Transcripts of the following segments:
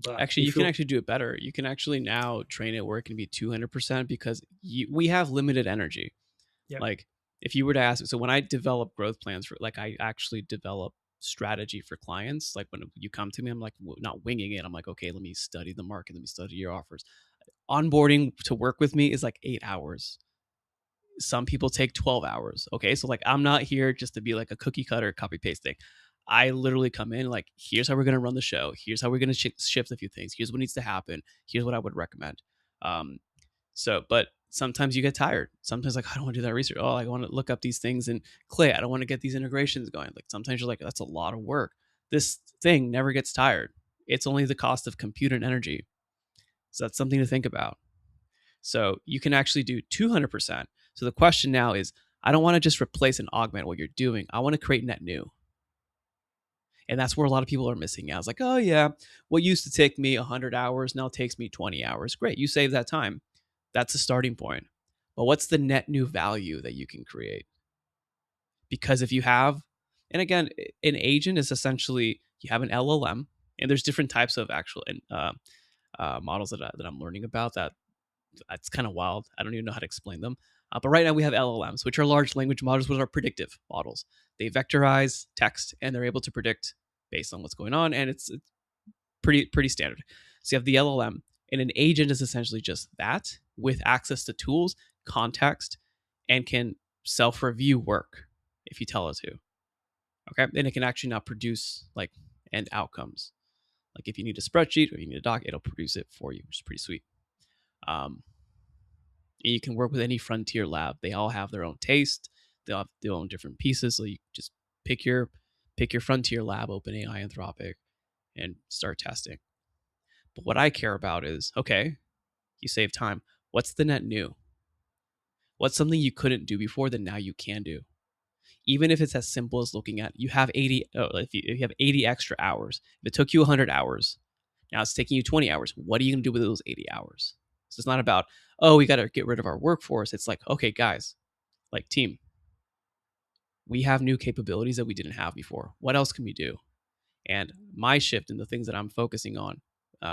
But Actually, you if can you actually do it better. You can actually now train it where it can be 200% because we have limited energy. yeah, Like if you were to ask, so when I develop growth plans for, like, I actually develop strategy for clients. Like when you come to me, I'm like not winging it. I'm like, okay, let me study the market. Let me study your offers. Onboarding to work with me is like 8 hours. Some people take 12 hours. Okay. So like I'm not here just to be like a cookie cutter copy paste thing. I literally come in like, here's how we're going to run the show. Here's how we're going to shift a few things. Here's what needs to happen. Here's what I would recommend. Um, but sometimes you get tired. Sometimes like I don't want to do that research. Oh, I want to look up these things in Clay. I don't want to get these integrations going. Like sometimes you're like, that's a lot of work. This thing never gets tired. It's only the cost of compute and energy. So that's something to think about. So you can actually do 200%. So the question now is, I don't want to just replace and augment what you're doing. I want to create net new. And that's where a lot of people are missing out. It's like, oh yeah, what used to take me 100 hours now takes me 20 hours. Great, you save that time. That's a starting point. But what's the net new value that you can create? Because if you have, and again, an agent is essentially you have an LLM, and there's different types of actual models that I'm learning about. That's kind of wild. I don't even know how to explain them. But right now we have LLMs, which are large language models, which are predictive models. They vectorize text, and they're able to predict based on what's going on, and it's pretty standard. So you have the LLM, and an agent is essentially just that with access to tools, context, and can self-review work if you tell it to. Okay, and it can actually now produce like end outcomes. Like if you need a spreadsheet or you need a doc, it'll produce it for you, which is pretty sweet. Um, you can work with any frontier lab. They all have their own taste. They all have their own different pieces. So you just pick your frontier lab, OpenAI, Anthropic, and start testing. But what I care about is, okay, you save time. What's the net new? What's something you couldn't do before that now you can do? Even if it's as simple as looking at you have 80, if you have 80 extra hours, if it took you 100 hours, now it's taking you 20 hours. What are you going to do with those 80 hours? So it's not about, oh, we got to get rid of our workforce. It's like, okay, guys, like team, we have new capabilities that we didn't have before. What else can we do? And my shift in the things that I'm focusing on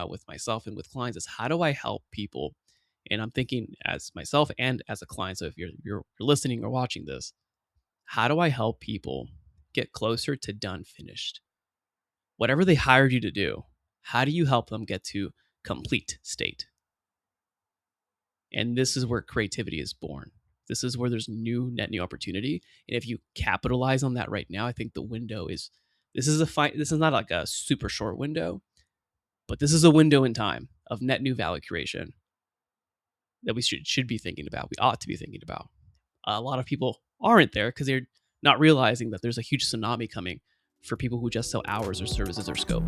with myself and with clients is how do I help people? And I'm thinking as myself and as a client. So if you're listening or watching this, how do I help people get closer to done finished? Whatever they hired you to do, how do you help them get to complete state? And this is where creativity is born. This is where there's net new opportunity. And if you capitalize on that right now, I think the window is this is this is not like a super short window, but this is a window in time of net new value creation that we should be thinking about. We ought to be thinking about. A lot of people aren't there because they're not realizing that there's a huge tsunami coming for people who just sell hours or services or scope.